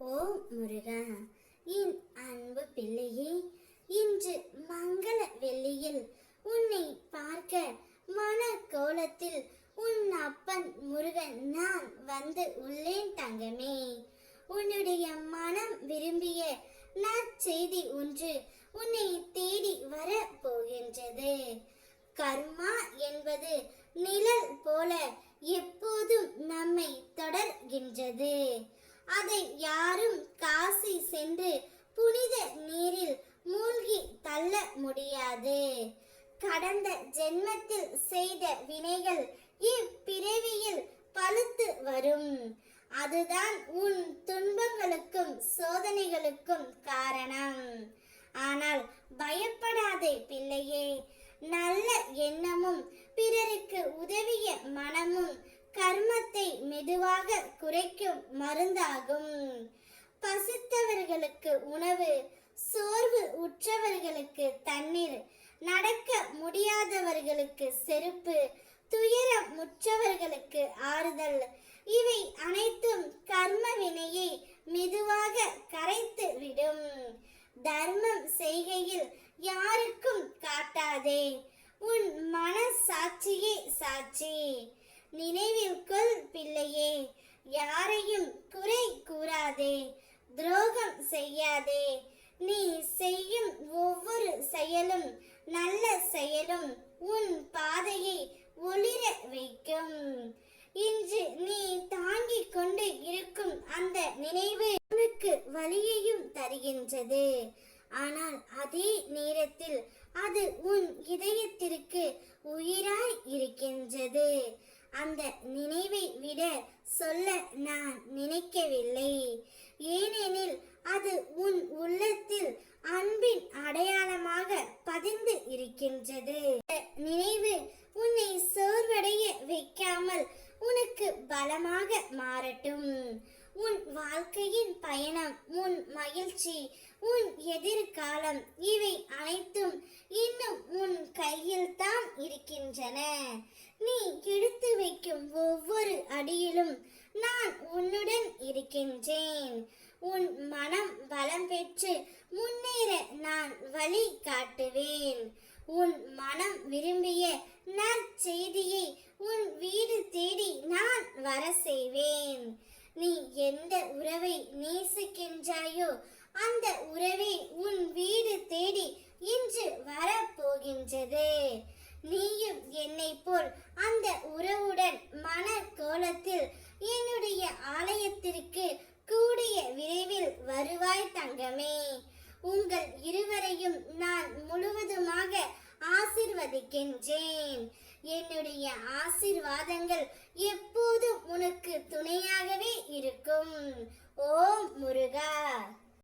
ஓ முருகா, என் அன்பு பிள்ளையே, இன்று மங்கள வெள்ளியில் உன்னை பார்க்க மன கோலத்தில் உன் அப்பன் முருகன் நான் வந்து உள்ளேன் தங்கமே. உன்னுடைய மனம் விரும்பிய நற்செய்தி ஒன்று உன்னை தேடி வர போகின்றது. கர்மா என்பது நிழல் போல எப்போதும் நம்மை தொடர்கின்றது. அதை யாரும் காசி சென்று புனித நீரில் மூழ்கி தள்ள முடியாது. கடந்த ஜென்மத்தில் செய்த வினைகள் இப்பிறவியில் பழுத்து வரும். அதுதான் உன் துன்பங்களுக்கும் சோதனைகளுக்கும் காரணம். ஆனால் பயப்படாதே பிள்ளையே. நல்ல எண்ணமும் பிறருக்கு உதவிய மனமும் கர்மத்தை மெதுவாக குறைக்கும் மருந்தாகும். பசித்தவர்களுக்கு உணவு, சோர்வு உற்றவர்களுக்கு தண்ணீர், நடக்க முடியாதவர்களுக்கு செருப்பு, துயரம் முற்றவர்களுக்கு ஆறுதல், இவை அனைத்தும் கர்ம வினையை மெதுவாக கரைத்து விடும். தர்மம் செய்கையில் யாருக்கும் காட்டாதே. உன் மன சாட்சியே சாட்சி. நினைவில் கொள் பிள்ளையே, யாரையும் குறை கூறாதே, துரோகம் செய்யாதே. நீ செய்யும் ஒவ்வொரு செயலும் நல்ல செயலும் உன் பாதையை ஒளிர வைக்கும். இன்று நீ தாங்கிக் கொண்டு இருக்கும் அந்த நினைவு உனக்கு வலியையும் தருகின்றது. ஆனால் அதே நேரத்தில் அது உன் இதயத்திற்கு உயிராய் இருக்கின்றது. அந்த நினைவை விட சொல்ல நான் நினைக்கவில்லை. ஏனெனில் அது உன் உள்ளத்தில் அன்பின் அடையாளமாக பதிந்து இருக்கின்றது. நினைவு உன்னை சோர்வடைய வைக்காமல் உனக்கு பலமாக மாறட்டும். உன் வாழ்க்கையின் பயணம், உன் மகிழ்ச்சி, உன் எதிர்காலம், இவை அனைத்தும் இன்னும் உன் கையில் தான் இருக்கின்றன. நீ எடுத்து வைக்கும் ஒவ்வொரு அடியிலும் நான் உன்னுடன் இருக்கின்றேன். உன் மனம் பலம் பெற்று முன்னேற நான் வழி காட்டுவேன். உன் மனம் விரும்பிய நற்செய்தியை உன் வீடு தேடி நான் வர செய்வேன். நீ எந்த உறவை நேசிக்கின்றாயோ அந்த உறவே உன் வீடு தேடி இன்று வரப்போகின்றது. நீயும் என்னை போல் அந்த உறவுடன் மன கோலத்தில் என்னுடைய ஆலயத்திற்கு கூடிய விரைவில் வருவாய் தங்கமே. உங்கள் இருவரையும் நான் முழுவதுமாக ஆசிர்வதிக்கின்றேன். என்னுடைய ஆசீர்வாதங்கள் எப்போதும் உனக்கு துணையாகவே இருக்கும். ஓம் முருகா.